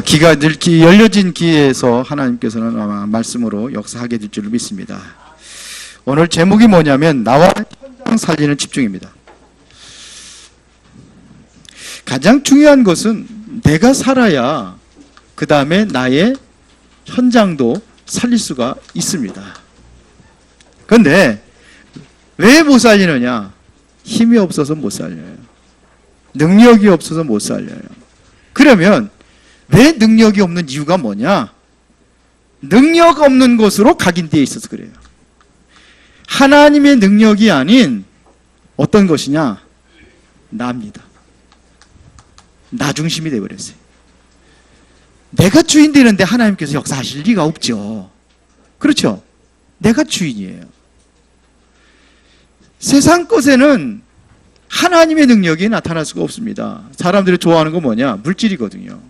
기가 늘 열려진 기에서 하나님께서는 아마 말씀으로 역사하게 될 줄 믿습니다. 오늘 제목이 뭐냐면 나와 현장 살리는 집중입니다. 가장 중요한 것은 내가 살아야 그 다음에 나의 현장도 살릴 수가 있습니다. 그런데 왜 못 살리느냐? 힘이 없어서 못 살려요. 능력이 없어서 못 살려요. 그러면 왜 능력이 없는 이유가 뭐냐? 능력 없는 곳으로 각인되어 있어서 그래요. 하나님의 능력이 아닌 어떤 것이냐? 나입니다. 나 중심이 되어버렸어요. 내가 주인 되는데 하나님께서 역사하실 리가 없죠. 그렇죠? 내가 주인이에요. 세상 것에는 하나님의 능력이 나타날 수가 없습니다. 사람들이 좋아하는 건 뭐냐? 물질이거든요.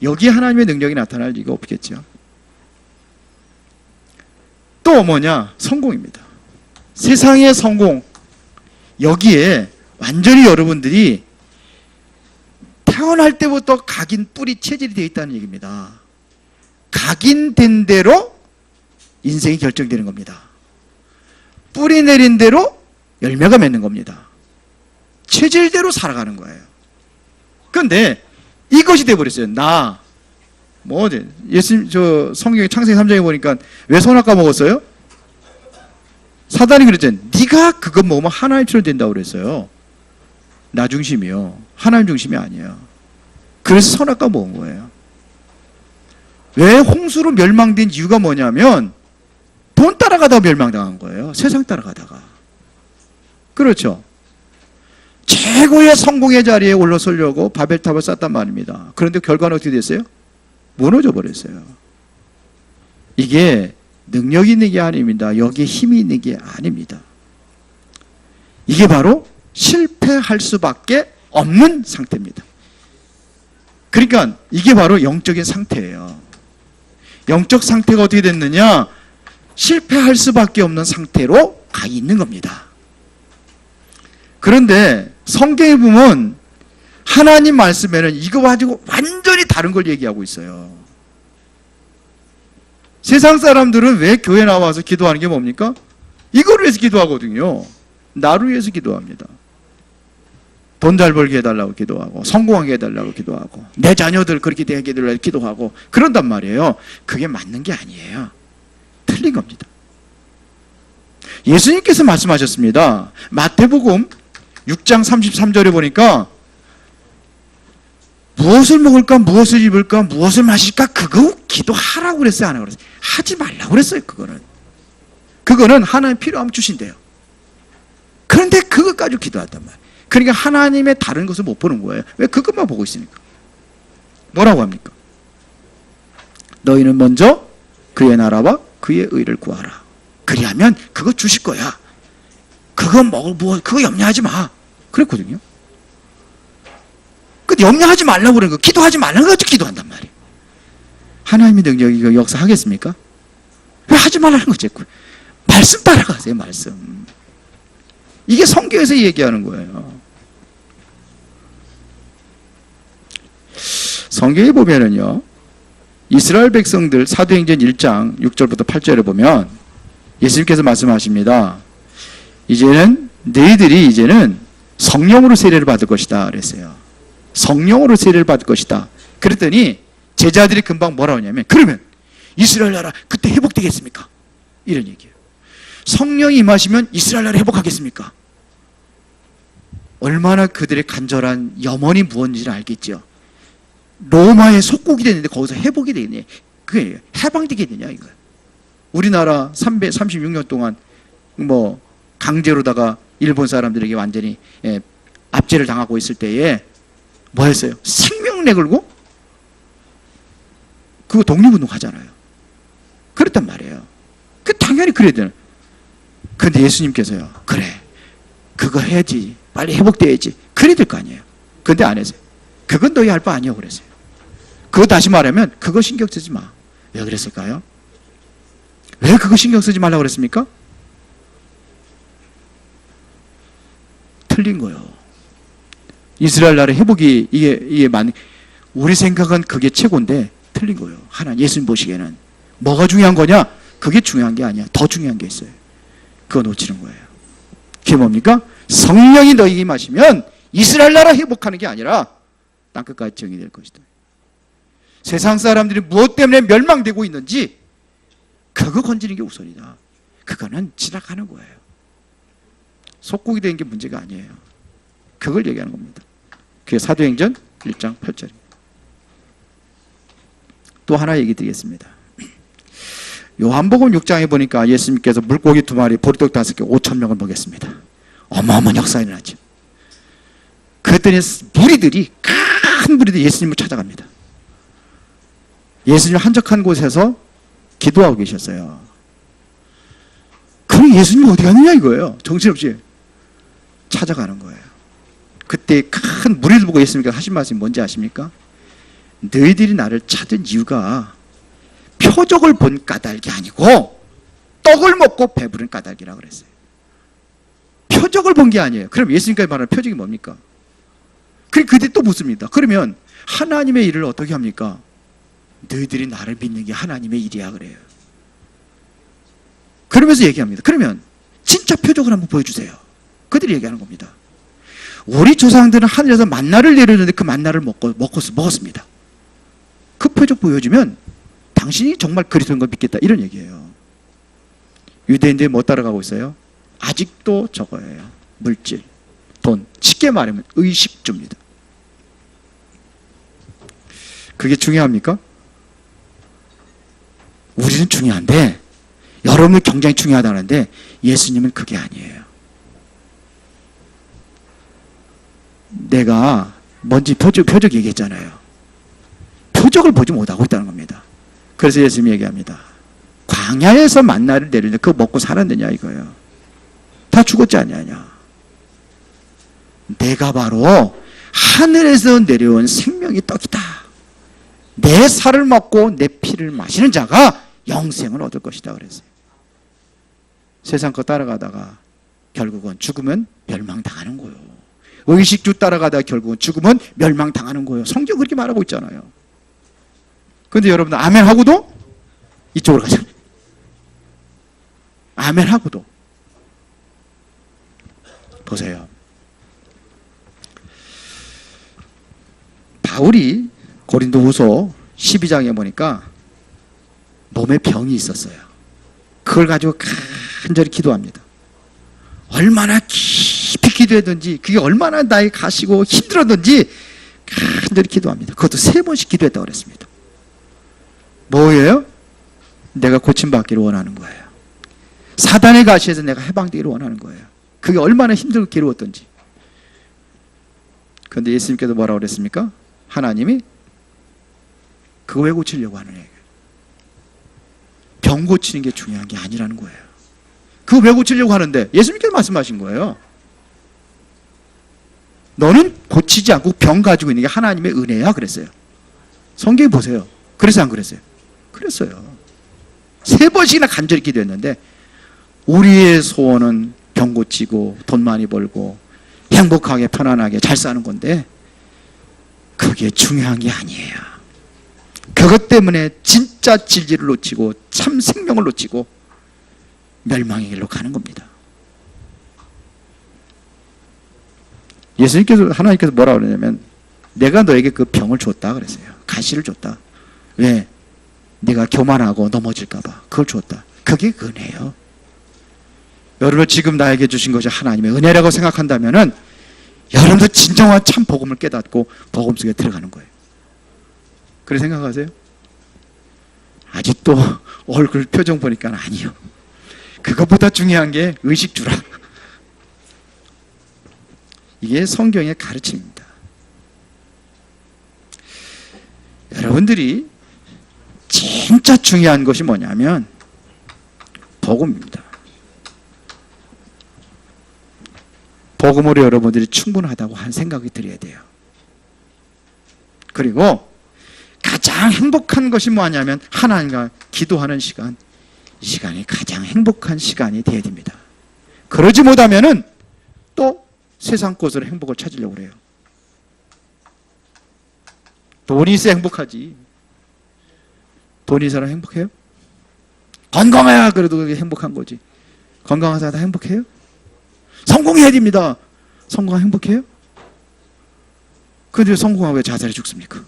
여기에 하나님의 능력이 나타날 리가 없겠죠. 또 뭐냐? 성공입니다. 세상의 성공. 여기에 완전히 여러분들이 태어날 때부터 각인 뿌리 체질이 되어 있다는 얘기입니다. 각인된 대로 인생이 결정되는 겁니다. 뿌리 내린 대로 열매가 맺는 겁니다. 체질대로 살아가는 거예요. 그런데 이것이 돼버렸어요. 예수님, 성경의 창세기 3장에 보니까 왜 선악과 먹었어요? 사단이 그랬잖아요. 네가 그거 먹으면 하나님처럼 된다고 그랬어요. 나 중심이요. 하나님 중심이 아니에요. 그래서 선악과 먹은 거예요. 왜 홍수로 멸망된 이유가 뭐냐면 돈 따라가다가 멸망당한 거예요. 세상 따라가다가. 그렇죠. 최고의 성공의 자리에 올라서려고 바벨탑을 쌓았단 말입니다. 그런데 결과는 어떻게 됐어요? 무너져 버렸어요. 이게 능력이 있는 게 아닙니다. 여기에 힘이 있는 게 아닙니다. 이게 바로 실패할 수밖에 없는 상태입니다. 그러니까 이게 바로 영적인 상태예요. 영적 상태가 어떻게 됐느냐? 실패할 수밖에 없는 상태로 가 있는 겁니다. 그런데 성경에 보면 하나님 말씀에는 이거 가지고 완전히 다른 걸 얘기하고 있어요. 세상 사람들은 왜 교회 나와서 기도하는 게 뭡니까? 이거를 위해서 기도하거든요. 나를 위해서 기도합니다. 돈 잘 벌게 해달라고 기도하고 성공하게 해달라고 기도하고 내 자녀들 그렇게 되게 해달라고 기도하고 그런단 말이에요. 그게 맞는 게 아니에요. 틀린 겁니다. 예수님께서 말씀하셨습니다. 마태복음 6장 33절에 보니까 무엇을 먹을까 무엇을 입을까 무엇을 마실까 그거 기도하라고 그랬어요? 안 하라고 그랬어요? 하지 말라고 그랬어요. 그거는 하나님 필요하면 주신대요. 그런데 그것 가지고 기도한단 말이에요. 그러니까 하나님의 다른 것을 못 보는 거예요. 왜 그것만 보고 있으니까. 뭐라고 합니까? 너희는 먼저 그의 나라와 그의 의를 구하라. 그리하면 그거 주실 거야. 그거 염려하지 마. 그랬거든요. 그 염려하지 말라고 그러는 거, 기도하지 말라고 가지고 기도한단 말이에요. 하나님의 능력이 이거 역사하겠습니까? 왜 하지 말라는 거지? 말씀 따라가세요, 말씀. 이게 성경에서 얘기하는 거예요. 성경에 보면은요, 이스라엘 백성들 사도행전 1장 6절부터 8절에 보면 예수님께서 말씀하십니다. 너희들이 이제는 성령으로 세례를 받을 것이다 그랬어요. 성령으로 세례를 받을 것이다. 그랬더니 제자들이 금방 뭐라고 하냐면 그러면 이스라엘 나라 그때 회복되겠습니까? 이런 얘기예요. 성령이 임하시면 이스라엘 나라 회복하겠습니까? 얼마나 그들의 간절한 염원이 무엇인지를 알겠죠. 로마의 속국이 됐는데 거기서 회복이 되겠냐. 그게 해방되겠느냐 이거예요. 우리나라 336년 동안 강제로다가 일본 사람들에게 완전히 압제를 당하고 있을 때에 뭐 했어요? 생명 내걸고 그거 독립운동 하잖아요. 그랬단 말이에요. 당연히 그래야 되는. 근데 예수님께서요. 그래. 그거 해야지. 빨리 회복돼야지. 그래야 될 거 아니에요. 근데 안 했어요. 그건 너희 할 바 아니야 그랬어요. 그거 다시 말하면 그거 신경 쓰지 마. 왜 그랬을까요? 왜 그거 신경 쓰지 말라고 그랬습니까? 틀린 거예요. 이스라엘 나라의 회복이 이게 우리 생각은 그게 최고인데 틀린 거예요. 하나님 예수님 보시기에는 뭐가 중요한 거냐? 그게 중요한 게 아니야. 더 중요한 게 있어요. 그거 놓치는 거예요. 그게 뭡니까? 성령이 너희에게 임하시면 이스라엘 나라 회복하는 게 아니라 땅끝까지 정의될 것이다. 세상 사람들이 무엇 때문에 멸망되고 있는지 그거 건지는 게 우선이다. 그거는 지나가는 거예요. 속국이 된 게 문제가 아니에요. 그걸 얘기하는 겁니다. 그게 사도행전 1장 8절입니다. 또 하나 얘기 드리겠습니다. 요한복음 6장에 보니까 예수님께서 물고기 2마리, 보리떡 5개, 5,000명을 먹였습니다. 어마어마한 역사가 일어나죠. 그랬더니 무리들이, 큰 무리들이 예수님을 찾아갑니다. 예수님 한적한 곳에서 기도하고 계셨어요. 그럼 예수님 어디 갔느냐 이거예요. 정신없이 찾아가는 거예요. 그때 큰 무리를 보고 예수님께서 하신 말씀이 뭔지 아십니까? 너희들이 나를 찾은 이유가 표적을 본 까닭이 아니고 떡을 먹고 배부른 까닭이라고 그랬어요. 표적을 본 게 아니에요. 그럼 예수님까지 말하는 표적이 뭡니까? 그때 또 묻습니다. 그러면 하나님의 일을 어떻게 합니까? 너희들이 나를 믿는 게 하나님의 일이야 그래요. 그러면서 얘기합니다. 그러면 진짜 표적을 한번 보여주세요. 그들이 얘기하는 겁니다. 우리 조상들은 하늘에서 만나를 내려줬는데 그 만나를 먹었습니다. 그 표적 보여주면 당신이 정말 그리스도인 걸 믿겠다 이런 얘기예요. 유대인들이 뭐 따라가고 있어요? 아직도 저거예요. 물질, 돈, 쉽게 말하면 의식주입니다. 그게 중요합니까? 우리는 중요한데 여러분은 굉장히 중요하다는데 예수님은 그게 아니에요. 내가 뭔지 표적 얘기했잖아요. 표적을 보지 못하고 있다는 겁니다. 그래서 예수님이 얘기합니다. 광야에서 만나를 내리는데 그거 먹고 살았느냐 이거예요. 다 죽었지 않냐냐. 내가 바로 하늘에서 내려온 생명의 떡이다. 내 살을 먹고 내 피를 마시는 자가 영생을 얻을 것이다 그랬어요. 세상 거 따라가다가 결국은 죽으면 멸망당하는 거예요. 의식주 따라가다가 결국은 죽으면 멸망당하는 거예요. 성경 그렇게 말하고 있잖아요. 그런데 여러분들 아멘 하고도 이쪽으로 가잖아요. 아멘 하고도 보세요. 바울이 고린도후서 12장에 보니까 몸에 병이 있었어요. 그걸 가지고 간절히 기도합니다. 얼마나 깊이 기도했든지 그게 얼마나 나의 가시고 힘들었든지 간절히 기도합니다. 그것도 3번씩 기도했다고 그랬습니다. 뭐예요? 내가 고침받기를 원하는 거예요. 사단의 가시에서 내가 해방되기를 원하는 거예요. 그게 얼마나 힘들고 괴로웠던지. 그런데 예수님께서 뭐라고 그랬습니까? 하나님이 그거 왜 고치려고 하는 얘기예요? 병 고치는 게 중요한 게 아니라는 거예요. 그거 왜 고치려고 하는데? 예수님께서 말씀하신 거예요. 너는 고치지 않고 병 가지고 있는 게 하나님의 은혜야 그랬어요. 성경에 보세요. 그래서 안 그랬어요? 그랬어요. 3번씩이나 간절히 기도했는데 우리의 소원은 병 고치고 돈 많이 벌고 행복하게 편안하게 잘 사는 건데 그게 중요한 게 아니에요. 그것 때문에 진짜 진리를 놓치고 참 생명을 놓치고 멸망의 길로 가는 겁니다. 예수님께서 하나님께서 뭐라고 그러냐면 내가 너에게 그 병을 줬다 그랬어요. 가시를 줬다. 왜? 네가 교만하고 넘어질까 봐 그걸 줬다. 그게 은혜예요. 여러분 지금 나에게 주신 것이 하나님의 은혜라고 생각한다면은 여러분도 진정한 참 복음을 깨닫고 복음 속에 들어가는 거예요. 그래 생각하세요? 아직도 얼굴 표정 보니까 아니요. 그것보다 중요한 게 의식주라. 이게 성경의 가르침입니다. 여러분들이 진짜 중요한 것이 뭐냐면 복음입니다. 복음으로 여러분들이 충분하다고 한 생각이 들어야 돼요. 그리고 가장 행복한 것이 뭐냐면 하나님과 기도하는 시간, 이 시간이 가장 행복한 시간이 되어야 됩니다. 그러지 못하면은 또 세상 것으로 행복을 찾으려고 그래요. 돈이 있어야 행복하지. 돈이 있어야 행복해요? 건강해야 그래도 그게 행복한 거지. 건강하다 다 행복해요? 성공해야 됩니다. 성공하 행복해요? 그런데 성공하고 왜 자살해 죽습니까?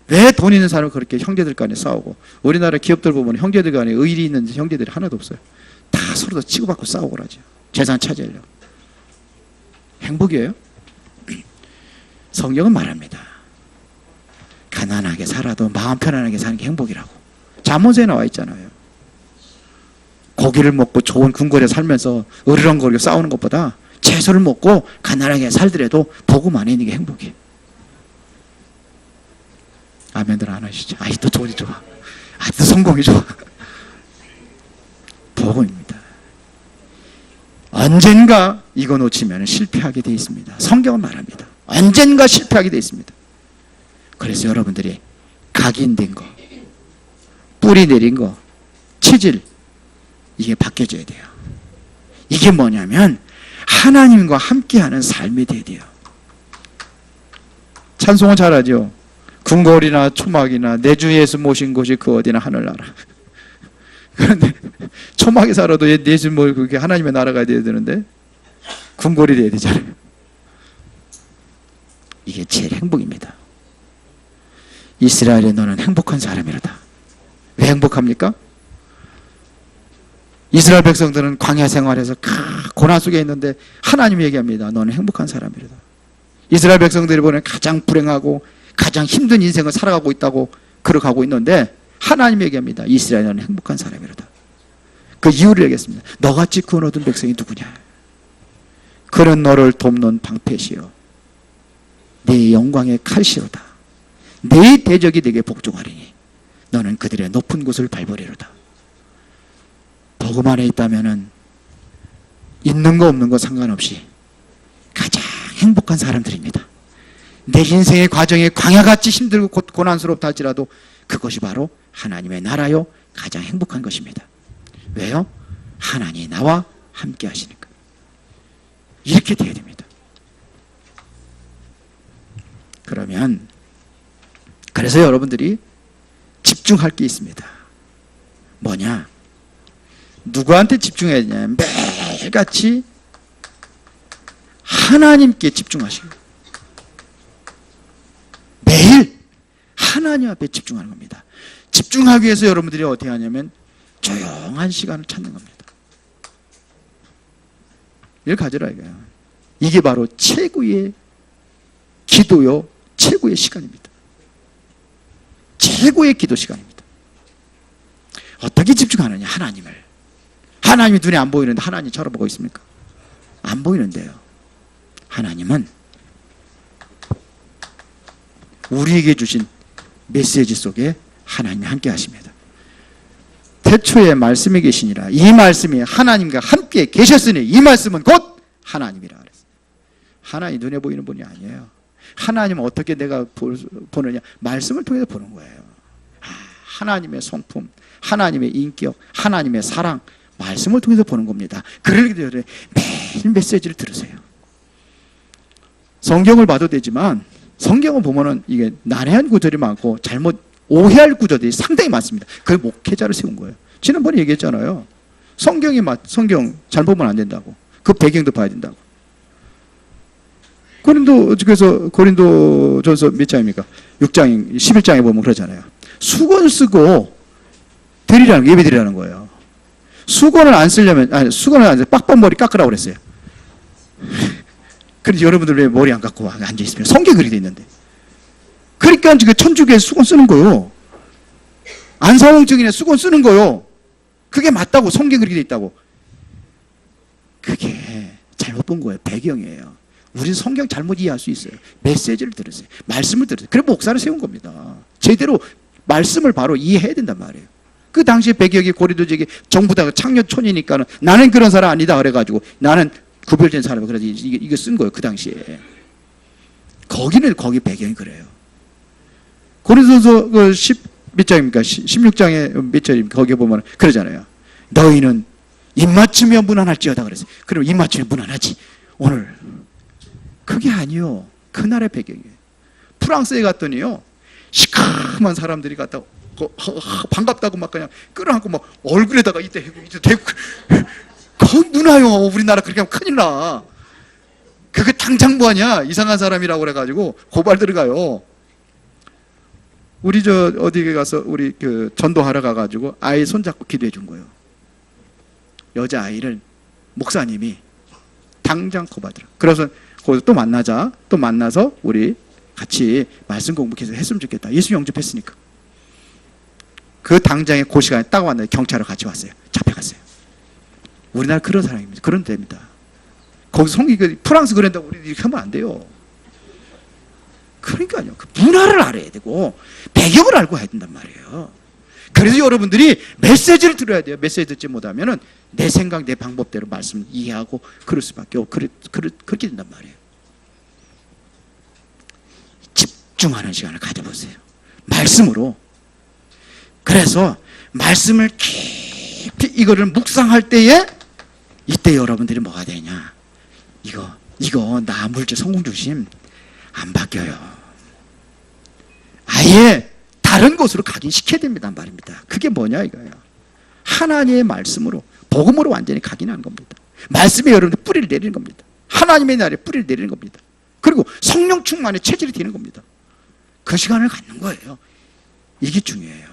왜 돈 있는 사람은 그렇게 형제들 간에 싸우고, 우리나라 기업들 보면 형제들 간에 의리 있는 형제들이 하나도 없어요. 다 서로 다 치고받고 싸우고 그러죠. 재산 차지하려고. 행복이에요? 성경은 말합니다. 가난하게 살아도 마음 편안하게 사는 게 행복이라고. 잠언서에 나와 있잖아요. 고기를 먹고 좋은 궁궐에 살면서 으르렁거리고 싸우는 것보다 채소를 먹고 가난하게 살더라도 복음 안에 있는 게 행복이에요. 아멘들 안 하시죠? 또 돈이 좋아. 또 성공이 좋아. 복음입니다. 언젠가 이거 놓치면 실패하게 되어 있습니다. 성경은 말합니다. 언젠가 실패하게 되어 있습니다. 그래서 여러분들이 각인된 거, 뿌리 내린 거, 치질, 이게 바뀌어져야 돼요. 이게 뭐냐면 하나님과 함께하는 삶이 돼야 돼요. 찬송은 잘하죠. 궁궐이나 초막이나 내 주 예수 모신 곳이 그 어디나 하늘나라. 그런데 초막에 살아도 내 주 뭐 그게 하나님의 나라가 돼야 되는데 궁궐이 돼야 되잖아요. 이게 제일 행복입니다. 이스라엘에 너는 행복한 사람이로다. 왜 행복합니까? 이스라엘 백성들은 광야 생활에서 고난 속에 있는데 하나님이 얘기합니다. 너는 행복한 사람이로다. 이스라엘 백성들이 보면 가장 불행하고 가장 힘든 인생을 살아가고 있다고 그러고 있는데 하나님이 얘기합니다. 이스라엘 너는 행복한 사람이로다. 그 이유를 얘기했습니다. 너같이 구원 얻은 백성이 누구냐? 그는 너를 돕는 방패시요 네 영광의 칼시로다. 네 대적이 네게 복종하리니 너는 그들의 높은 곳을 밟으리로다. 복음 안에 있다면은 있는 거 없는 거 상관없이 가장 행복한 사람들입니다. 내 인생의 과정에 광야같이 힘들고 고난스럽다 할지라도 그것이 바로 하나님의 나라요 가장 행복한 것입니다. 왜요? 하나님이 나와 함께 하시니까. 이렇게 돼야 됩니다. 그러면 그래서 여러분들이 집중할 게 있습니다. 뭐냐? 누구한테 집중해야 되냐면 매일같이 하나님께 집중하시고 매일 하나님 앞에 집중하는 겁니다. 집중하기 위해서 여러분들이 어떻게 하냐면 조용한 시간을 찾는 겁니다. 이걸 가져라 이거야. 이게 바로 최고의 기도요, 최고의 시간입니다. 최고의 기도 시간입니다. 어떻게 집중하느냐? 하나님이 눈에 안 보이는데 하나님 쳐다보고 있습니까? 안 보이는데요. 하나님은 우리에게 주신 메시지 속에 하나님이 함께 하십니다. 태초에 말씀이 계시니라. 이 말씀이 하나님과 함께 계셨으니 이 말씀은 곧 하나님이라 그랬어요. 하나님 눈에 보이는 분이 아니에요. 하나님은 어떻게 내가 보느냐? 말씀을 통해서 보는 거예요. 하나님의 성품, 하나님의 인격, 하나님의 사랑, 말씀을 통해서 보는 겁니다. 그러기 때문에 매일 메시지를 들으세요. 성경을 봐도 되지만 성경을 보면은 이게 난해한 구절이 많고 잘못 오해할 구절이 상당히 많습니다. 그걸 목회자를 세운 거예요. 지난번에 얘기했잖아요. 성경 잘 보면 안 된다고. 그 배경도 봐야 된다고. 고린도전서 몇 장입니까? 6장, 11장에 보면 그러잖아요. 수건 쓰고 예배 드리라는 거예요. 수건을 안 쓰려면, 빡빡머리 깎으라고 그랬어요. 그런데 여러분들 왜 머리 안 깎고 앉아있으면 성경에 그렇게 돼 있는데. 그러니까 그 천주교에 수건 쓰는 거요. 안사홍증인에 수건 쓰는 거요. 그게 맞다고, 성경에 그렇게 돼 있다고. 그게 잘못 본 거예요. 배경이에요. 우리는 성경 잘못 이해할 수 있어요. 메시지를 들으세요. 말씀을 들으세요. 그래 목사를 세운 겁니다. 제대로 말씀을 바로 이해해야 된단 말이에요. 그 당시에 배경이 고린도 지역에 전부 다 창녀촌이니까는 나는 그런 사람 아니다 그래가지고 나는 구별된 사람이 그래서 이거 쓴 거예요. 그 당시에. 거기 배경이 그래요. 고린도서 몇 장입니까? 16장에 몇 절입니까? 거기에 보면 그러잖아요. 너희는 입맞추며 무난할지어다 그랬어요. 그럼 입맞추며 무난하지. 오늘 그게 아니요. 그날의 배경이에요. 프랑스에 갔더니요, 시커먼 사람들이 갔다 반갑다고 막 그냥 끌어안고 막 얼굴에다가 이때 대고 이때 대고. 그건 문화요. 우리나라 그렇게 하면 큰일 나. 그게 당장 뭐하냐, 이상한 사람이라고 그래가지고 고발 들어가요. 우리 저 어디에 가서 우리 그 전도하러 가가지고 아이 손잡고 기도해 준 거예요. 여자 아이를 목사님이 당장 고발더라. 그래서 거기서 또 만나자. 또 만나서 우리 같이 말씀 공부해서 했으면 좋겠다. 예수 영접했으니까. 그 당장에 그 시간에 딱 왔는데 경찰을 같이 왔어요. 잡혀갔어요. 우리나라 그런 사람입니다. 그런 데입니다. 거기서 프랑스 그런다고 우리 이렇게 하면 안 돼요. 그러니까요. 그 문화를 알아야 되고 배경을 알고 해야 된단 말이에요. 그래서 여러분들이 메시지를 들어야 돼요. 메시지 듣지 못하면은 내 생각, 내 방법대로 말씀을 이해하고 그럴 수밖에 없고 그렇게 된단 말이에요. 집중하는 시간을 가져보세요. 말씀으로. 그래서 말씀을 깊이 이거를 묵상할 때에 이때 여러분들이 뭐가 되냐? 이거 나 물질 성공 중심 안 바뀌어요. 아예 다른 곳으로 각인시켜야 됩니다 말입니다. 그게 뭐냐 이거예요. 하나님의 말씀으로 복음으로 완전히 각인하는 겁니다. 말씀에 여러분들 뿌리를 내리는 겁니다. 하나님의 나라에 뿌리를 내리는 겁니다. 그리고 성령 충만에 체질이 되는 겁니다. 그 시간을 갖는 거예요. 이게 중요해요.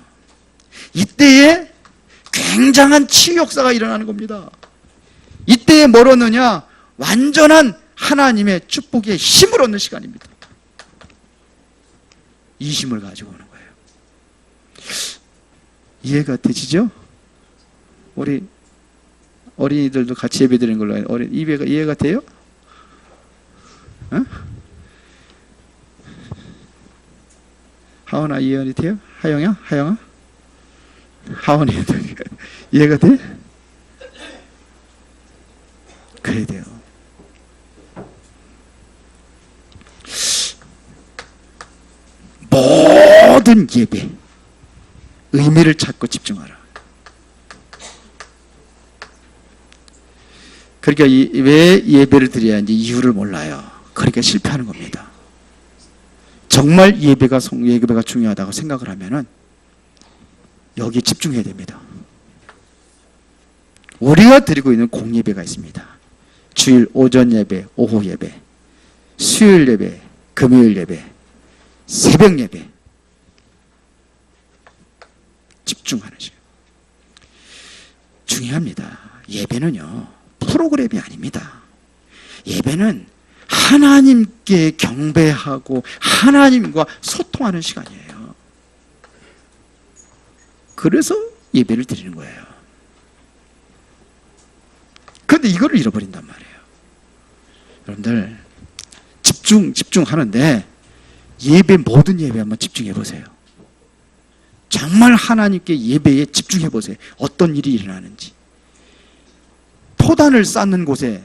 이때에 굉장한 치유 역사가 일어나는 겁니다. 이때에 뭘 얻느냐? 완전한 하나님의 축복의 힘을 얻는 시간입니다. 이 힘을 가지고 오는 거예요. 이해가 되시죠? 우리 어린이들도 같이 예배 드리는 걸로 이해가 돼요? 어? 하원아 이해가 돼요? 하영아? 하원이 이해가 돼? 그래야 돼요. 모든 예배 의미를 찾고 집중하라. 그러니까 왜 예배를 드려야 하는지 이유를 몰라요. 그러니까 실패하는 겁니다. 정말 예배가 중요하다고 생각을 하면은 여기에 집중해야 됩니다. 우리가 드리고 있는 공예배가 있습니다. 주일 오전 예배, 오후 예배, 수요일 예배, 금요일 예배, 새벽 예배. 집중하는 시간. 중요합니다. 예배는요, 프로그램이 아닙니다. 예배는 하나님께 경배하고 하나님과 소통하는 시간이에요. 그래서 예배를 드리는 거예요. 그런데 이거를 잃어버린단 말이에요. 여러분들 집중하는데 모든 예배 한번 집중해 보세요. 정말 하나님께 예배에 집중해 보세요. 어떤 일이 일어나는지. 토단을 쌓는 곳에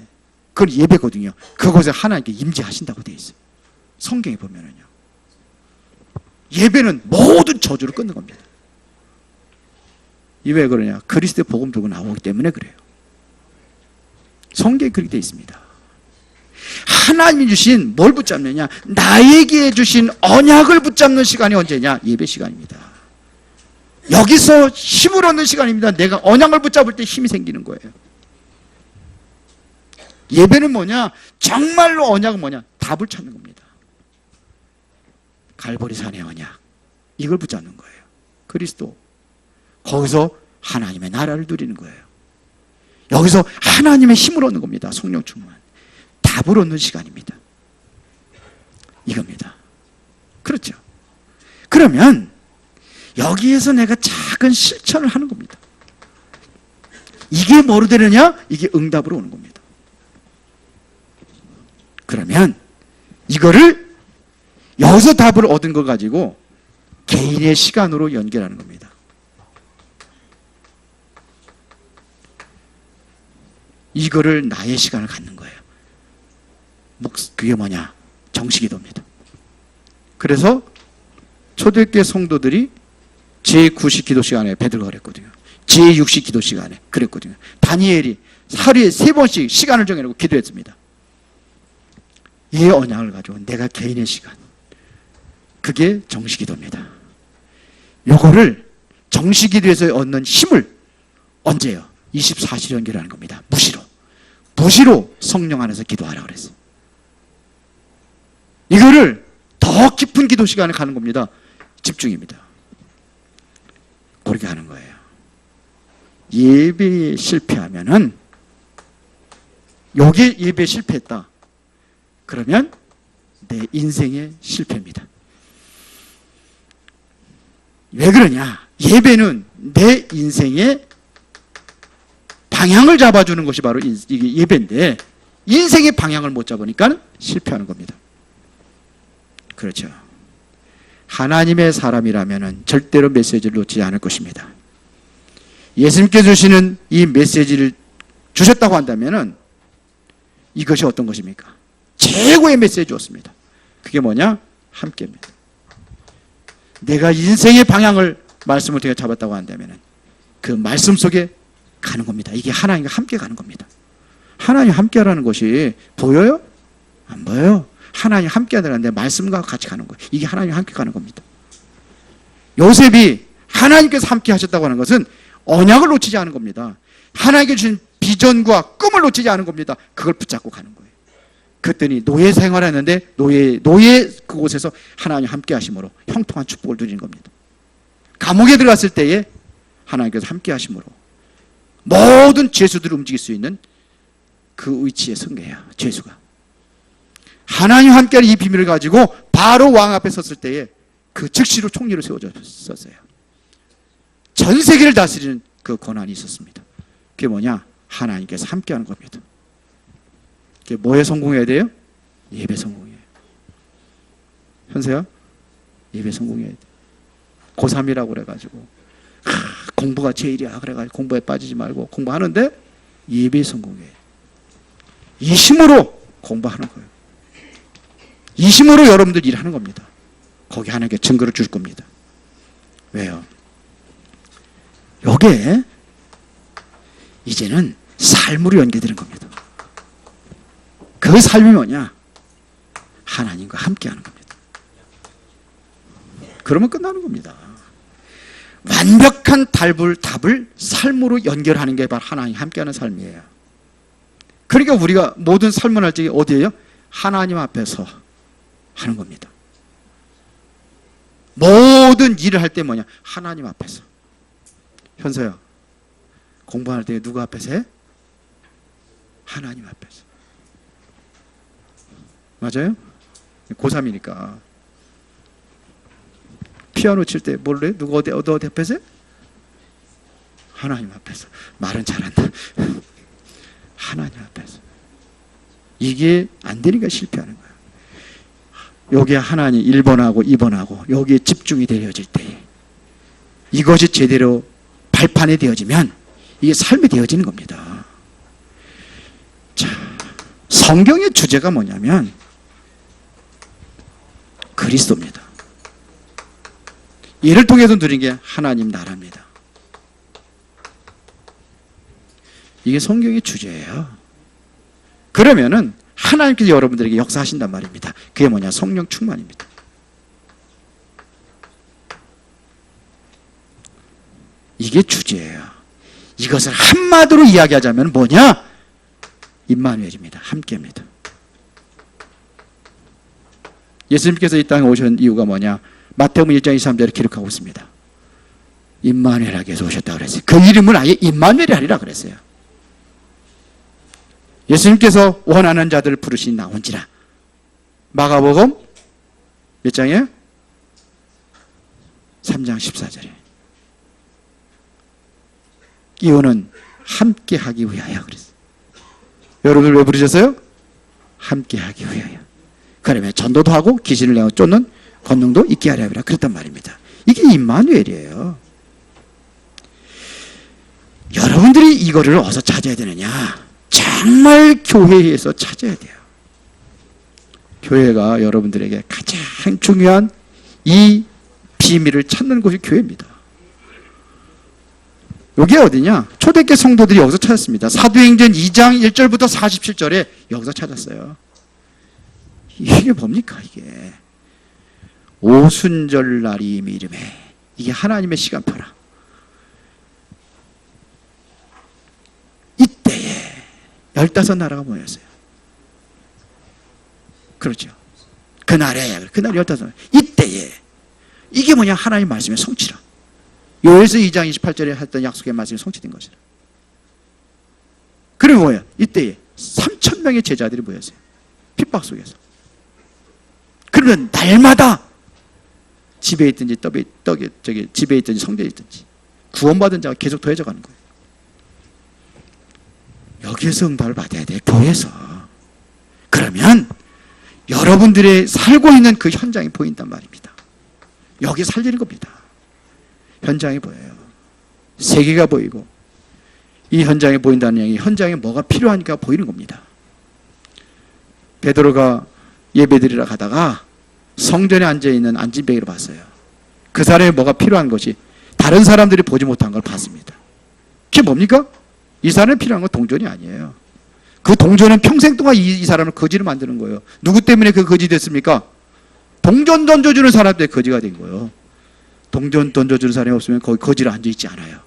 그건 예배거든요. 그곳에 하나님께 임재하신다고 되어 있어요. 성경에 보면은요. 예배는 모든 저주를 끊는 겁니다. 이 왜 그러냐? 그리스도의 복음 들고 나오기 때문에 그래요. 성경에 그렇게 되어 있습니다. 하나님이 주신 뭘 붙잡느냐? 나에게 주신 언약을 붙잡는 시간이 언제냐? 예배 시간입니다. 여기서 힘을 얻는 시간입니다. 내가 언약을 붙잡을 때 힘이 생기는 거예요. 예배는 뭐냐? 정말로 언약은 뭐냐? 답을 찾는 겁니다. 갈보리산의 언약. 이걸 붙잡는 거예요. 그리스도. 거기서 하나님의 나라를 누리는 거예요. 여기서 하나님의 힘을 얻는 겁니다. 성령 충만. 답을 얻는 시간입니다. 이겁니다. 그렇죠. 그러면 여기에서 내가 작은 실천을 하는 겁니다. 이게 뭐로 되느냐? 이게 응답으로 오는 겁니다. 그러면 이거를 여기서 답을 얻은 거 가지고 개인의 시간으로 연결하는 겁니다. 이거를 나의 시간을 갖는 거예요. 그게 뭐냐? 정식기도입니다. 그래서 초대교회 성도들이 제9식 기도 시간에 베드로가 그랬거든요. 제6식 기도 시간에 그랬거든요. 다니엘이 하루에 3번씩 시간을 정해놓고 기도했습니다. 이 언약을 가지고 내가 개인의 시간, 그게 정시기도입니다. 요거를 정시기도에서 얻는 힘을 언제요? 24시 연결하는 겁니다. 무시로 성령 안에서 기도하라 그랬어요. 이거를 더 깊은 기도 시간에 가는 겁니다. 집중입니다. 그렇게 하는 거예요. 예배에 실패하면은, 여기에 예배에 실패했다 그러면 내 인생의 실패입니다. 왜 그러냐? 예배는 내 인생의 방향을 잡아주는 것이 바로 이게 예배인데, 인생의 방향을 못 잡으니까 실패하는 겁니다. 그렇죠. 하나님의 사람이라면 절대로 메시지를 놓치지 않을 것입니다. 예수님께서 주시는 이 메시지를 주셨다고 한다면 이것이 어떤 것입니까? 최고의 메시지 줬습니다. 그게 뭐냐? 함께입니다. 내가 인생의 방향을 말씀을 통해 잡았다고 한다면 그 말씀 속에 가는 겁니다. 이게 하나님과 함께 가는 겁니다. 하나님 함께라는 것이 보여요? 안 보여요. 하나님 함께 하는데 말씀과 같이 가는 거예요. 이게 하나님 함께 가는 겁니다. 요셉이 하나님께서 함께 하셨다고 하는 것은 언약을 놓치지 않은 겁니다. 하나님께 주신 비전과 꿈을 놓치지 않은 겁니다. 그걸 붙잡고 가는 거예요. 그랬더니 노예 생활했는데 노예 그곳에서 하나님 함께 하심으로 형통한 축복을 누리는 겁니다. 감옥에 들어갔을 때에 하나님께서 함께 하심으로 모든 죄수들을 움직일 수 있는 그 위치에 선 거예요. 죄수가. 하나님 함께하는 이 비밀을 가지고 바로 왕 앞에 섰을 때에 그 즉시로 총리를 세워줬었어요. 전 세계를 다스리는 그 권한이 있었습니다. 그게 뭐냐? 하나님께서 함께하는 겁니다. 그게 뭐에 성공해야 돼요? 예배 성공해요. 현세야? 예배 성공해야 돼. 고3이라고 그래가지고 공부가 제일이야 그래가지고 공부에 빠지지 말고 공부하는데 예배 성공해. 이 힘으로 공부하는 거예요. 이 힘으로 여러분들 일하는 겁니다. 거기 하나님께 증거를 줄 겁니다. 왜요? 요게 이제는 삶으로 연계되는 겁니다. 그 삶이 뭐냐? 하나님과 함께하는 겁니다. 그러면 끝나는 겁니다. 완벽한 답을 삶으로 연결하는 게 바로 하나님 함께하는 삶이에요. 그러니까 우리가 모든 삶을 할 적에 어디에요? 하나님 앞에서 하는 겁니다. 모든 일을 할 때 뭐냐? 하나님 앞에서. 현서야, 공부할 때 누구 앞에서 해? 하나님 앞에서. 맞아요? 고3이니까. 피아노 칠 때 뭘로 해? 누구 어디 앞에서 해? 하나님 앞에서. 말은 잘한다. 하나님 앞에서. 이게 안 되니까 실패하는 거야. 여기에 하나님 1번하고 2번하고 여기에 집중이 되어질 때 이것이 제대로 발판이 되어지면 이게 삶이 되어지는 겁니다. 자, 성경의 주제가 뭐냐면 그리스도입니다. 이를 통해서 누린 게 하나님 나라입니다. 이게 성경의 주제예요. 그러면은 하나님께서 여러분들에게 역사하신단 말입니다. 그게 뭐냐? 성령 충만입니다. 이게 주제예요. 이것을 한마디로 이야기하자면 뭐냐? 임마누엘입니다. 함께입니다. 예수님께서 이 땅에 오신 이유가 뭐냐? 마태복음 1장 23절에 기록하고 있습니다. 임마누엘 하게서 오셨다고 그랬어요. 그 이름은 아예 임마누엘이 아니라 그랬어요. 예수님께서 원하는 자들을 부르시니 나온지라. 마가복음 몇 장이에요? 3장 14절에. 이유는 함께 하기 위하여 그랬어요. 여러분들 왜 부르셨어요? 함께 하기 위하여. 그러면 전도도 하고 귀신을 내어 쫓는 권능도 있게 하려 하라 그랬단 말입니다. 이게 임마누엘이에요. 여러분들이 이거를 어디서 찾아야 되느냐? 정말 교회에서 찾아야 돼요. 교회가 여러분들에게 가장 중요한 이 비밀을 찾는 곳이 교회입니다. 여기 어디냐? 초대교회 성도들이 여기서 찾았습니다. 사도행전 2장 1절부터 47절에 여기서 찾았어요. 이게 뭡니까 이게? 오순절 날이 이름에, 이게 하나님의 시간표라. 이때에 15나라가 모였어요. 그렇죠. 그날에 15나라. 이때에 이게 뭐냐? 하나님 말씀의 성취라. 요엘서 2장 28절에 했던 약속의 말씀이 성취된 것이라. 그리고 뭐야? 이때에 3,000명의 제자들이 모였어요. 핍박 속에서. 그러면 날마다 집에 있든지 집에 있든지 성전에 있든지 구원받은 자가 계속 더해져 가는 거예요. 여기에서 응답을 받아야 돼요. 교회에서. 그러면 여러분들의 살고 있는 그 현장이 보인단 말입니다. 여기 살리는 겁니다. 현장이 보여요. 세계가 보이고, 이 현장에 보인다는 얘기, 현장에 뭐가 필요하니까 보이는 겁니다. 베드로가 예배드리러 가다가 성전에 앉아있는 안진뱅이를 봤어요. 그 사람이 뭐가 필요한 것이 다른 사람들이 보지 못한 걸 봤습니다. 그게 뭡니까? 이 사람이 필요한 건 동전이 아니에요. 그 동전은 평생 동안 이 사람을 거지로 만드는 거예요. 누구 때문에 그 거지 됐습니까? 동전 던져주는 사람 때문에 거지가 된 거예요. 동전 던져주는 사람이 없으면 거기 거지로 앉아있지 않아요.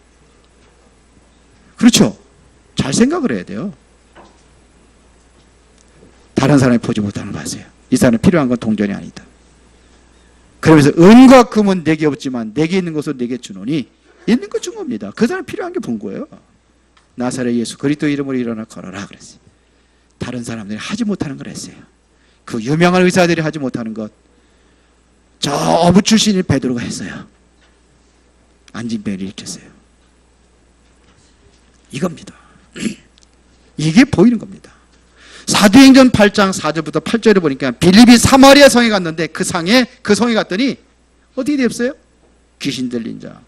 그렇죠? 잘 생각을 해야 돼요. 다른 사람이 보지 못하는 걸 봤어요. 이 사람이 필요한 건 동전이 아니다. 그러면서 은과 금은 내게 없지만 내게 있는 것을 내게 주노니, 있는 거 준 겁니다. 그 사람이 필요한 게 본 거예요. 나사렛 예수 그리스도 이름으로 일어나 걸어라 그랬어요. 다른 사람들이 하지 못하는 걸 했어요. 그 유명한 의사들이 하지 못하는 것, 저 어부 출신인 베드로가 했어요. 안진뱅이를 일으켰어요. 이겁니다. 이게 보이는 겁니다. 사도행전 8장 4절부터 8절에 보니까 빌립이 사마리아 성에 갔는데 그 성에 갔더니 어떻게 됐어요? 귀신 들린 자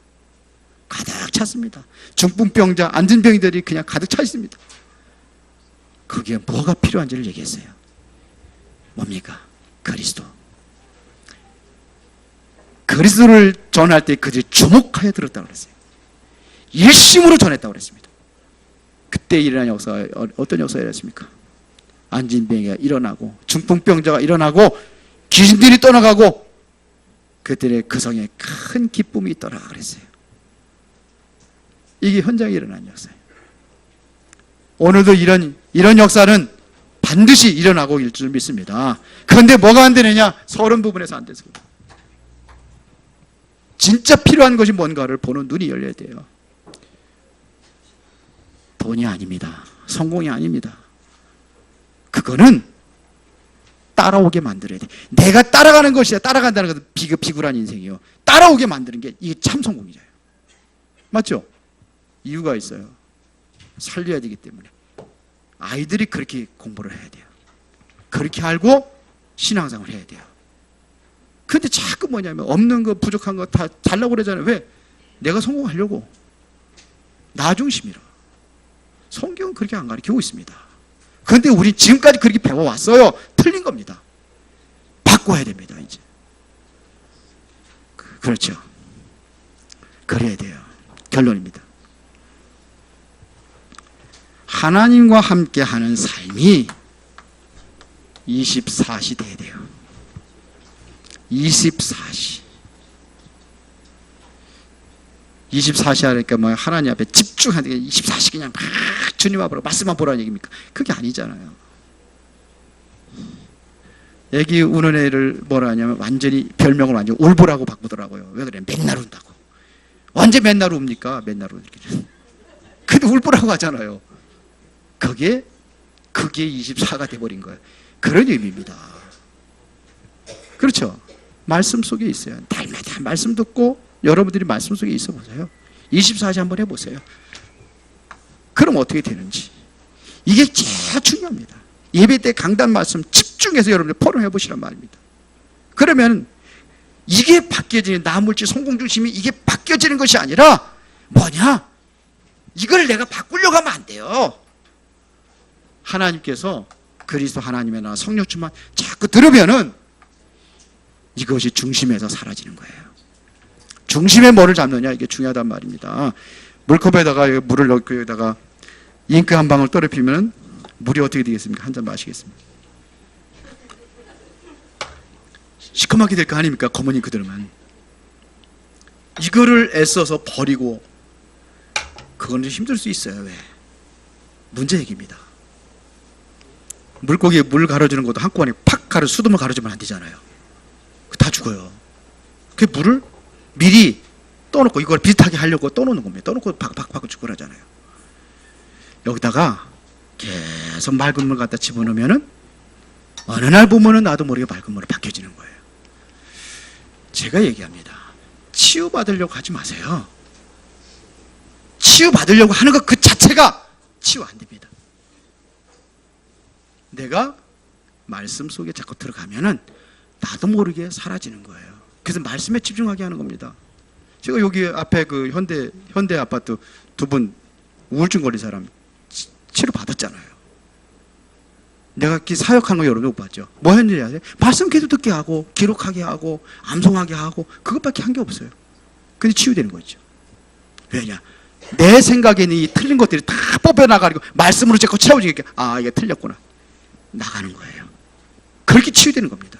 가득 찼습니다. 중풍병자, 안진병이들이 그냥 가득 차 있습니다. 거기에 뭐가 필요한지를 얘기했어요. 뭡니까? 그리스도. 그리스도를 전할 때 그들이 주목하여 들었다고 그랬어요. 일심으로 전했다고 그랬습니다. 그때 일어난 역사가 어떤 역사가 일어났습니까? 안진병이가 일어나고, 중풍병자가 일어나고, 귀신들이 떠나가고, 그들의 그 성에 큰 기쁨이 있더라 그랬어요. 이게 현장에 일어난 역사예요. 오늘도 이런 역사는 반드시 일어나고 일 줄 믿습니다. 그런데 뭐가 안 되느냐? 서른 부분에서 안 돼서. 진짜 필요한 것이 뭔가를 보는 눈이 열려야 돼요. 돈이 아닙니다. 성공이 아닙니다. 그거는 따라오게 만들어야 돼. 내가 따라가는 것이야. 따라간다는 것은 비굴한 인생이에요. 따라오게 만드는 게 이게 참 성공이죠. 맞죠? 이유가 있어요. 살려야 되기 때문에. 아이들이 그렇게 공부를 해야 돼요. 그렇게 알고 신앙생활을 해야 돼요. 근데 자꾸 뭐냐면 없는 거, 부족한 거 다 달라고 그러잖아요. 왜? 내가 성공하려고. 나 중심이라. 성경은 그렇게 안 가르치고 있습니다. 그런데 우리 지금까지 그렇게 배워왔어요. 틀린 겁니다. 바꿔야 됩니다, 이제. 그렇죠. 그래야 돼요. 결론입니다. 하나님과 함께 하는 삶이 24시 돼야 돼요. 24시. 24시 하니까 뭐 하나님 앞에 집중하는 게 24시 그냥 막 주님 앞으로 말씀만 보라는 얘기입니까? 그게 아니잖아요. 애기 우는 애를 뭐라 하냐면 완전히 별명을 완전히 울보라고 바꾸더라고요. 왜 그래? 맨날 운다고. 언제 맨날 웁니까? 맨날 울기는. 근데 울보라고 하잖아요. 그게 24가 돼버린 거예요. 그런 의미입니다. 그렇죠? 말씀 속에 있어요. 날마다 말씀 듣고 여러분들이 말씀 속에 있어 보세요. 24시 한번 해보세요. 그럼 어떻게 되는지. 이게 제일 중요합니다. 예배 때 강단 말씀 집중해서 여러분들 포럼해 보시란 말입니다. 그러면 이게 바뀌어지는, 나물질 성공 중심이 이게 바뀌어지는 것이 아니라 뭐냐? 이걸 내가 바꾸려고 하면 안 돼요. 하나님께서 그리스도 하나님의 나라 성령 충만 자꾸 들으면은 이것이 중심에서 사라지는 거예요. 중심에 뭐를 잡느냐, 이게 중요하단 말입니다. 물컵에다가 물을 넣고 여기다가 잉크 한 방울 떨어뜨리면 물이 어떻게 되겠습니까? 한 잔 마시겠습니다. 시커멓게 될 거 아닙니까? 검은 잉크 들으면. 이거를 애써서 버리고, 그건 좀 힘들 수 있어요. 왜? 문제 얘기입니다. 물고기에 물 가려주는 것도 한꺼번에 팍 수돗물 가려주면 안 되잖아요. 다 죽어요. 그 물을 미리 떠놓고 이걸 비슷하게 하려고 떠놓는 겁니다. 떠놓고 팍 죽으라잖아요. 여기다가 계속 맑은 물 갖다 집어넣으면은 어느 날 보면은 나도 모르게 맑은 물로 바뀌어지는 거예요. 제가 얘기합니다. 치유받으려고 하지 마세요. 치유받으려고 하는 것 그 자체가 치유 안 됩니다. 내가 말씀 속에 자꾸 들어가면은 나도 모르게 사라지는 거예요. 그래서 말씀에 집중하게 하는 겁니다. 제가 여기 앞에 그 현대 아파트 두 분 우울증 걸린 사람 치료 받았잖아요. 내가 사역하는 거 여러분 못 봤죠? 뭐 했는지 아세요? 말씀 계속 듣게 하고 기록하게 하고 암송하게 하고 그것밖에 한 게 없어요. 근데 치유되는 거죠. 왜냐? 내 생각에는 이 틀린 것들이 다 뽑혀나가고 말씀으로 자꾸 채워지니까 아 이게 틀렸구나 나가는 거예요. 그렇게 치유되는 겁니다.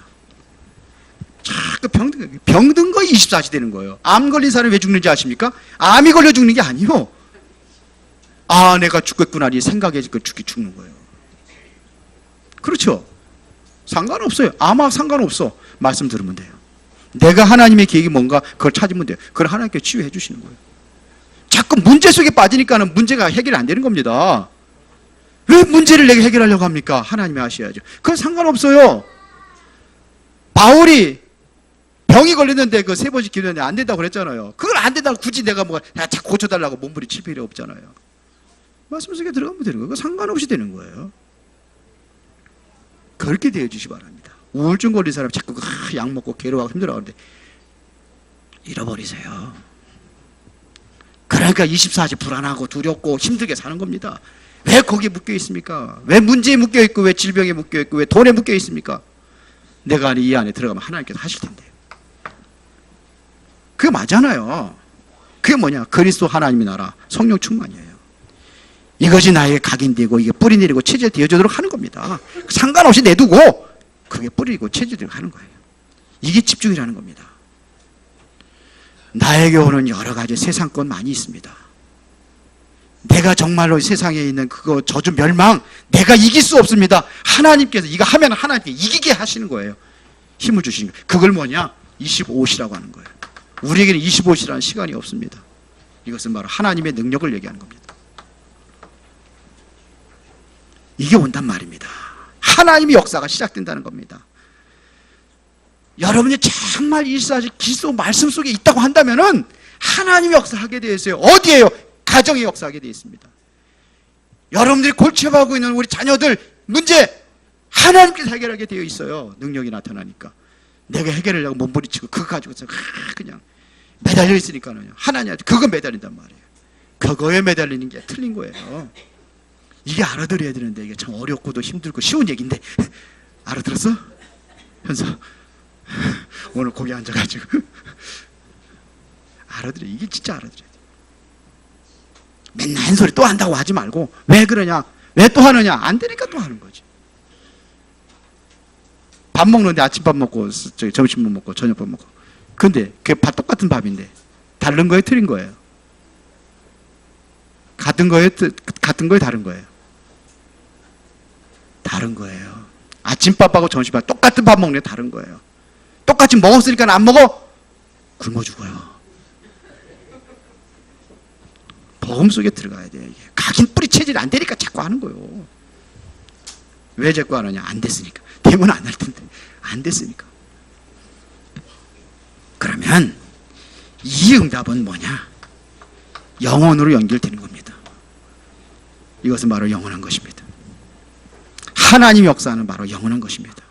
자꾸 병든 거 24시 되는 거예요. 암 걸린 사람이 왜 죽는지 아십니까? 암이 걸려 죽는 게 아니요. 아 내가 죽겠구나 이 생각에 죽는 거예요. 그렇죠? 상관없어요. 아마 상관없어. 말씀 들으면 돼요. 내가 하나님의 계획이 뭔가 그걸 찾으면 돼요. 그걸 하나님께 치유해 주시는 거예요. 자꾸 문제 속에 빠지니까는 문제가 해결이 안 되는 겁니다. 왜 문제를 내가 해결하려고 합니까? 하나님이 하셔야죠. 그건 상관없어요. 바울이 병이 걸렸는데 그 3번씩 기도했는데 안 된다고 그랬잖아요. 그걸 안 된다고 굳이 내가 자꾸 고쳐달라고 몸부림칠 필요 없잖아요. 말씀 속에 들어가면 되는 거예요. 상관없이 되는 거예요. 그렇게 되어 주시기 바랍니다. 우울증 걸린 사람이 자꾸 약 먹고 괴로워하고 힘들어하는데 잃어버리세요. 그러니까 24시 불안하고 두렵고 힘들게 사는 겁니다. 왜 거기에 묶여 있습니까? 왜 문제에 묶여 있고 왜 질병에 묶여 있고 왜 돈에 묶여 있습니까? 내가 이 안에 들어가면 하나님께서 하실 텐데. 그게 맞잖아요. 그게 뭐냐? 그리스도 하나님의 나라 성령 충만이에요. 이것이 나에게 각인되고 이게 뿌리 내리고 체질 되어주도록 하는 겁니다. 상관없이 내두고 그게 뿌리고 체질되도록 하는 거예요. 이게 집중이라는 겁니다. 나에게 오는 여러 가지 세상 건 많이 있습니다. 내가 정말로 세상에 있는 그거 저주 멸망 내가 이길 수 없습니다. 하나님께서 이거 하면 하나님께 이기게 하시는 거예요. 힘을 주시는 거예요. 그걸 뭐냐? 25시라고 하는 거예요. 우리에게는 25시라는 시간이 없습니다. 이것은 바로 하나님의 능력을 얘기하는 겁니다. 이게 온단 말입니다. 하나님의 역사가 시작된다는 겁니다. 여러분이 정말 24시 기도 말씀 속에 있다고 한다면은 하나님의 역사하게 되어 있어요. 어디에요? 가정의 역사하게 되어 있습니다. 여러분들이 골치하고 있는 우리 자녀들 문제 하나님께서 해결하게 되어 있어요. 능력이 나타나니까. 내가 해결하려고 몸부림치고 그거 가지고서 그냥 매달려 있으니까는 하나님한테 그거 매달린단 말이에요. 그거에 매달리는 게 틀린 거예요. 이게 알아들어야 되는데 이게 참 어렵고도 힘들고 쉬운 얘기인데 알아들었어? 현서 오늘 거기 앉아가지고 알아들어. 이게 진짜 알아들어야 돼. 맨날 한 소리 또 한다고 하지 말고 왜 그러냐 왜 또 하느냐 안 되니까 또 하는 거지. 밥 먹는데 아침밥 먹고 점심밥 먹고 저녁밥 먹고 근데 그게 밥 똑같은 밥인데 다른 거에 틀린 거예요. 같은 거에 다른 거예요. 다른 거예요. 아침밥하고 점심밥 똑같은 밥 먹는데 다른 거예요. 똑같이 먹었으니까 안 먹어? 굶어 죽어요. 복음 속에 들어가야 돼요. 이게. 각인 뿌리 체질이 안 되니까 자꾸 하는 거예요. 왜 자꾸 하느냐? 안 됐으니까. 되면 안 할 텐데. 안 됐으니까. 그러면 이 응답은 뭐냐? 영혼으로 연결되는 겁니다. 이것은 바로 영원한 것입니다. 하나님 역사는 바로 영원한 것입니다.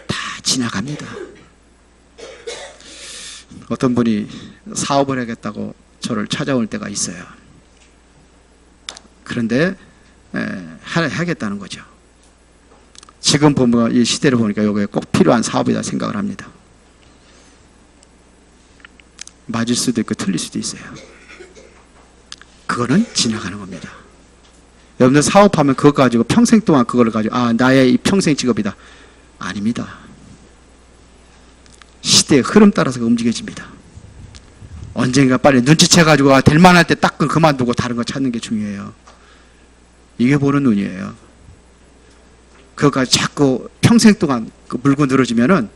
다 지나갑니다. 어떤 분이 사업을 하겠다고 저를 찾아올 때가 있어요. 그런데 하겠다는 거죠. 지금 보면 이 시대를 보니까 이게 꼭 필요한 사업이다 생각을 합니다. 맞을 수도 있고 틀릴 수도 있어요. 그거는 지나가는 겁니다. 여러분들 사업하면 그거 가지고 평생 동안 그걸 가지고 나의 이 평생 직업이다. 아닙니다. 시대의 흐름 따라서 움직여집니다. 언젠가 빨리 눈치채가지고 될 만할 때 딱 그만두고 다른 거 찾는 게 중요해요. 이게 보는 눈이에요. 그거까지 자꾸 평생 동안 물고 늘어지면은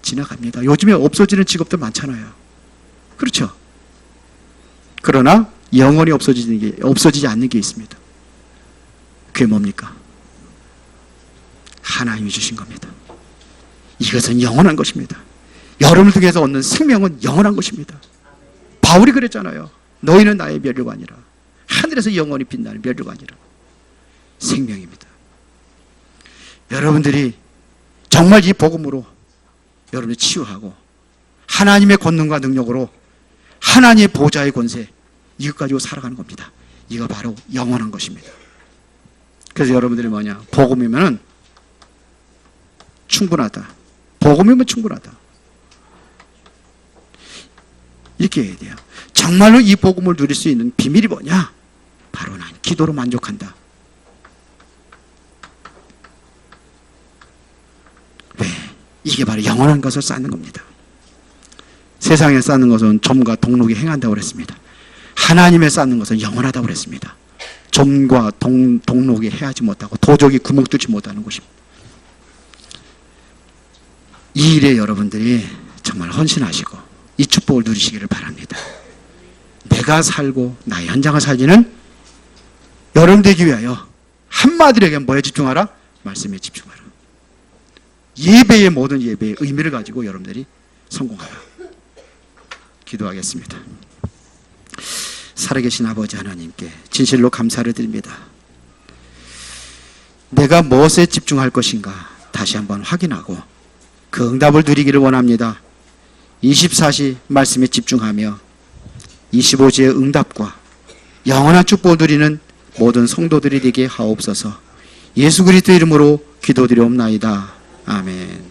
지나갑니다. 요즘에 없어지는 직업들 많잖아요. 그렇죠? 그러나 영원히 없어지지 않는 게 있습니다. 그게 뭡니까? 하나님이 주신 겁니다. 이것은 영원한 것입니다. 여러분을 통해서 얻는 생명은 영원한 것입니다. 바울이 그랬잖아요. 너희는 나의 면류관이라. 하늘에서 영원히 빛나는 면류관이라. 생명입니다. 여러분들이 정말 이 복음으로 여러분을 치유하고 하나님의 권능과 능력으로 하나님의 보좌의 권세, 이것 가지고 살아가는 겁니다. 이거 바로 영원한 것입니다. 그래서 여러분들이 뭐냐? 복음이면 충분하다. 복음이면 충분하다. 이렇게 해야 돼요. 정말로 이 복음을 누릴 수 있는 비밀이 뭐냐? 바로 난 기도로 만족한다. 왜? 이게 바로 영원한 것을 쌓는 겁니다. 세상에 쌓는 것은 점과 동록이 행한다고 그랬습니다. 하나님에 쌓는 것은 영원하다고 그랬습니다. 점과 동록이 해하지 못하고 도적이 구멍 뚫지 못하는 것입니다. 이 일에 여러분들이 정말 헌신하시고 이 축복을 누리시기를 바랍니다. 내가 살고 나의 현장을 살기는 여러분들에게 위하여 한마디로 얘기하면 뭐에 집중하라? 말씀에 집중하라. 예배의 모든 예배의 의미를 가지고 여러분들이 성공하라. 기도하겠습니다. 살아계신 아버지 하나님께 진실로 감사를 드립니다. 내가 무엇에 집중할 것인가 다시 한번 확인하고 그 응답을 누리기를 원합니다. 24시 말씀에 집중하며 25지의 응답과 영원한 축복을 누리는 모든 성도들이 되게 하옵소서. 예수 그리스도 이름으로 기도드리옵나이다. 아멘.